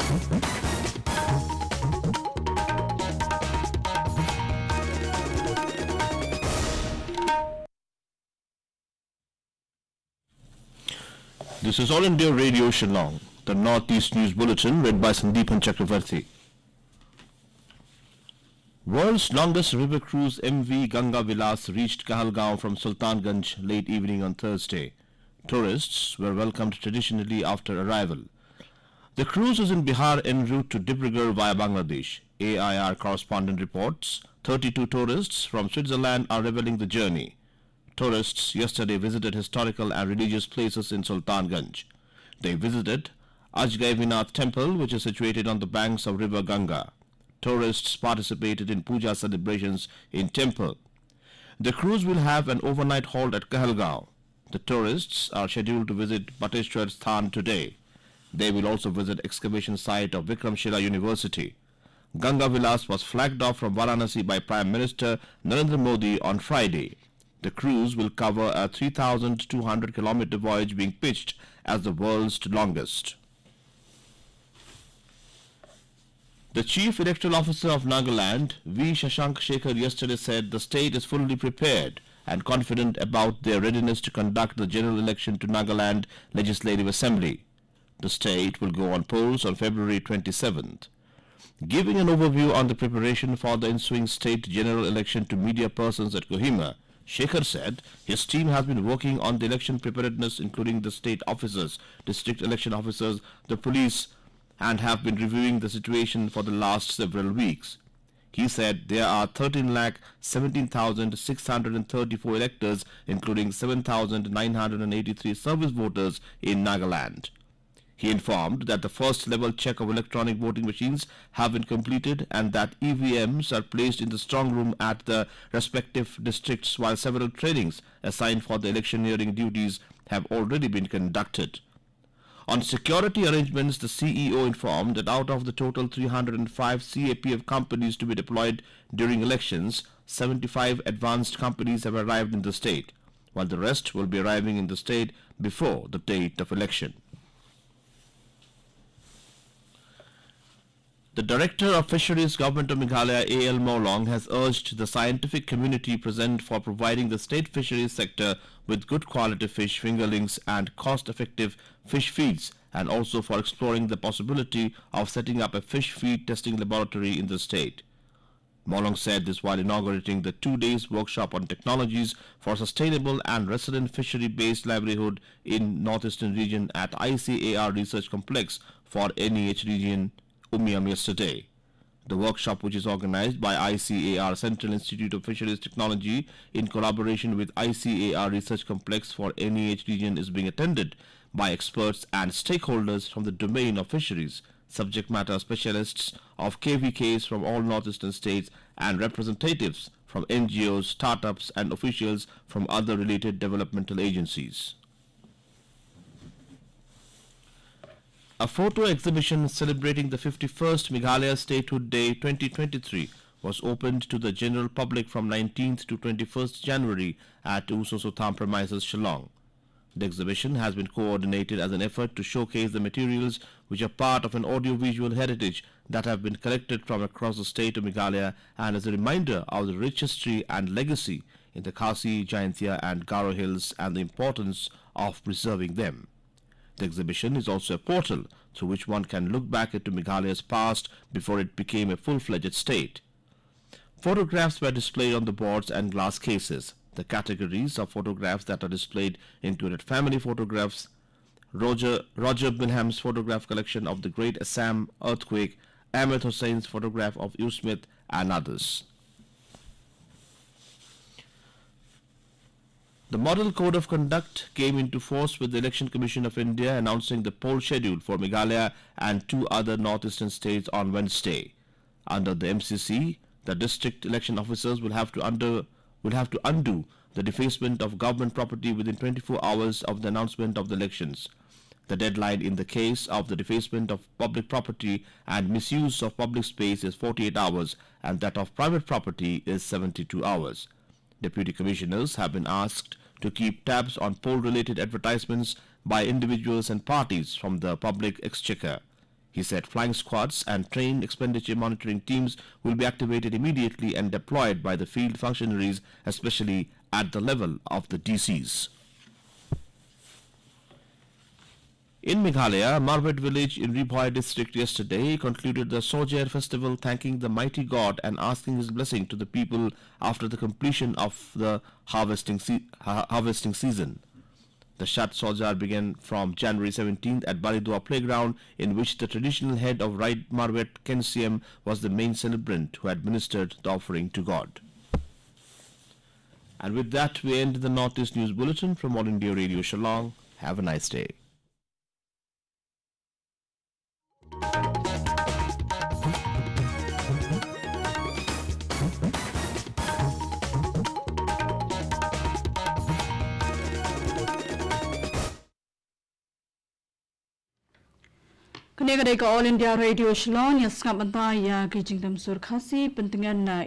This is All India Radio Shillong, the Northeast News Bulletin read by Sandeepan Chakravarti. World's longest river cruise MV Ganga Vilas reached Kahalgaon from Sultanganj late evening on Thursday. Tourists were welcomed traditionally after arrival. The cruise is in Bihar en route to Dibrugarh via Bangladesh. AIR correspondent reports 32 tourists from Switzerland are reveling the journey. Tourists yesterday visited historical and religious places in Sultanganj. They visited Ajgaivinath Temple, which is situated on the banks of river Ganga. Tourists participated in puja celebrations in temple. The cruise will have an overnight halt at Kahalgaon. The tourists are scheduled to visit Bateshwar Sthan today. They will also visit excavation site of Vikramshila University. Ganga Vilas was flagged off from Varanasi by Prime Minister Narendra Modi on Friday. The cruise will cover a 3,200 kilometer voyage, being pitched as the world's longest. The Chief Electoral Officer of Nagaland, V. Shashank Shekhar, yesterday said the state is fully prepared and confident about their readiness to conduct the general election to Nagaland Legislative Assembly. The state will go on polls on February 27th. Giving an overview on the preparation for the ensuing state general election to media persons at Kohima, Shekhar said his team has been working on the election preparedness, including the state officers, district election officers, the police, and have been reviewing the situation for the last several weeks. He said there are 13,17,634 electors, including 7,983 service voters in Nagaland. He informed that the first level check of electronic voting machines have been completed and that EVMs are placed in the strong room at the respective districts, while several trainings assigned for the electioneering duties have already been conducted. On security arrangements, the CEO informed that out of the total 305 CAPF companies to be deployed during elections, 75 advanced companies have arrived in the state, while the rest will be arriving in the state before the date of election. The Director of Fisheries, Government of Meghalaya, A.L. Maulong, has urged the scientific community present for providing the state fisheries sector with good quality fish, fingerlings and cost-effective fish feeds, and also for exploring the possibility of setting up a fish feed testing laboratory in the state. Maulong said this while inaugurating the 2 days workshop on technologies for sustainable and resilient fishery-based livelihood in northeastern region at ICAR Research Complex for NEH region Umiam yesterday. The workshop, which is organized by ICAR Central Institute of Fisheries Technology in collaboration with ICAR Research Complex for NEH region, is being attended by experts and stakeholders from the domain of fisheries, subject matter specialists of KVKs from all northeastern states, and representatives from NGOs, startups and officials from other related developmental agencies. A photo exhibition celebrating the 51st Meghalaya Statehood Day 2023 was opened to the general public from 19th to 21st January at Usosotham premises, Shillong. The exhibition has been coordinated as an effort to showcase the materials which are part of an audiovisual heritage that have been collected from across the state of Meghalaya, and as a reminder of the rich history and legacy in the Khasi, Jaintia and Garo Hills and the importance of preserving them. The exhibition is also a portal through which one can look back into Meghalaya's past before it became a full-fledged state. Photographs were displayed on the boards and glass cases. The categories of photographs that are displayed included family photographs, Roger Binham's photograph collection of the Great Assam earthquake, Ahmed Hussein's photograph of Usmith, and others. The Model Code of Conduct came into force with the Election Commission of India announcing the poll schedule for Meghalaya and 2 other northeastern states on Wednesday. Under the MCC, the district election officers will have to undo the defacement of government property within 24 hours of the announcement of the elections. The deadline in the case of the defacement of public property and misuse of public space is 48 hours, and that of private property is 72 hours. Deputy Commissioners have been asked to keep tabs on poll-related advertisements by individuals and parties from the public exchequer. He said flying squads and trained expenditure monitoring teams will be activated immediately and deployed by the field functionaries, especially at the level of the DCs. In Meghalaya, Marwet village in Ribhoi district yesterday concluded the Sojer festival, thanking the mighty God and asking his blessing to the people after the completion of the harvesting season. The Shat Sojar began from January 17th at Baridua playground, in which the traditional head of Right Marwet Kensiam was the main celebrant who administered the offering to God. And with that, we end the Northeast News Bulletin from All India Radio Shillong. Have a nice day. Kene All India Radio Shillong, yang sekarang ya kijing tam sur khasi pentingan na